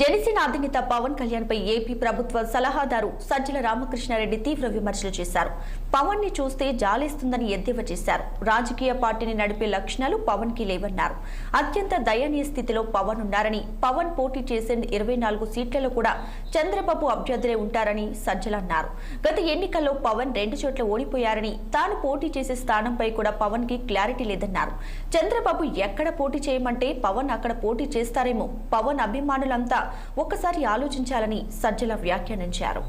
జనసేన అధినేత పవన్ కళ్యాణ్ పై ఏపీ ప్రభుత్వ సలహాదారు సజ్జల రామకృష్ణారెడ్డి తీవ్ర విమర్శలు చేశారు. పవన్ ని చూస్తే జాలేస్తుందని ఎద్దేవా చేశారు. రాజకీయ పార్టీని నడిపే లక్షణాలు పవన్ కి లేవన్నారు. అత్యంత దయనీయ స్థితిలో పవన్ ఉన్నారని, పవన్ పోటీ చేసే 24 సీట్లలో కూడా చంద్రబాబు అభ్యర్థులే ఉంటారని సజ్జల అన్నారు. గత ఎన్నికల్లో పవన్ 2 చోట్ల ఓడిపోయారని, తాను పోటీ చేసే స్థానంపై కూడా పవన్ కి క్లారిటీ లేదన్నారు. చంద్రబాబు ఎక్కడ పోటీ చేయమంటే పవన్ అక్కడ పోటీ చేస్తారేమో. పవన్ అభిమానులంతా ఒక్కసారి ఆలోచించాలని సజ్జల వ్యాఖ్యానించారు.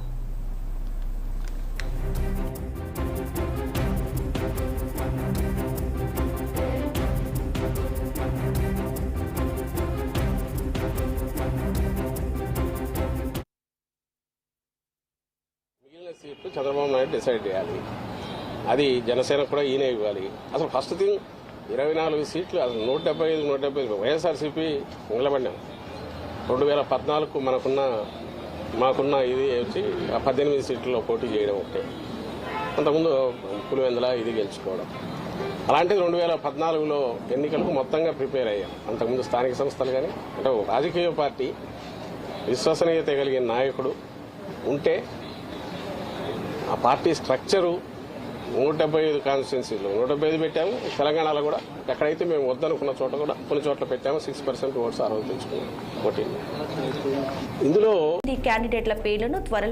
మిగిలిన సీట్లు చంద్రబాబు నాయుడు డిసైడ్ చేయాలి. అది జనసేన కూడా ఈయనే ఇవ్వాలి. అసలు ఫస్ట్ థింగ్ 24 సీట్లు, అసలు 175 వైఎస్ఆర్సీపీ నిలబడినాం. 2014 మాకున్న ఇది వచ్చి 18 సీట్లలో పోటీ చేయడం ఒకటే. అంతకుముందు పులివెందుల ఇది గెలుచుకోవడం. అలాంటిది 2014లో ఎన్నికలకు మొత్తంగా ప్రిపేర్ అయ్యాం. అంతకుముందు స్థానిక సంస్థలు కానీ అంటే రాజకీయ పార్టీ విశ్వసనీయత కలిగిన నాయకుడు ఉంటే ఆ పార్టీ స్ట్రక్చరు 175 కాన్స్టిట్యున్సీలో 175 పెట్టాము. తెలంగాణలో కూడా ఎక్కడైతే మేము వద్దనుకున్న చోట కూడా కొన్ని చోట్ల పెట్టాము. 6% ఓట్స్ ఆ రోజు తెచ్చుకున్నాం. ఇందులో క్యాండిడేట్ల పేర్లను త్వరలో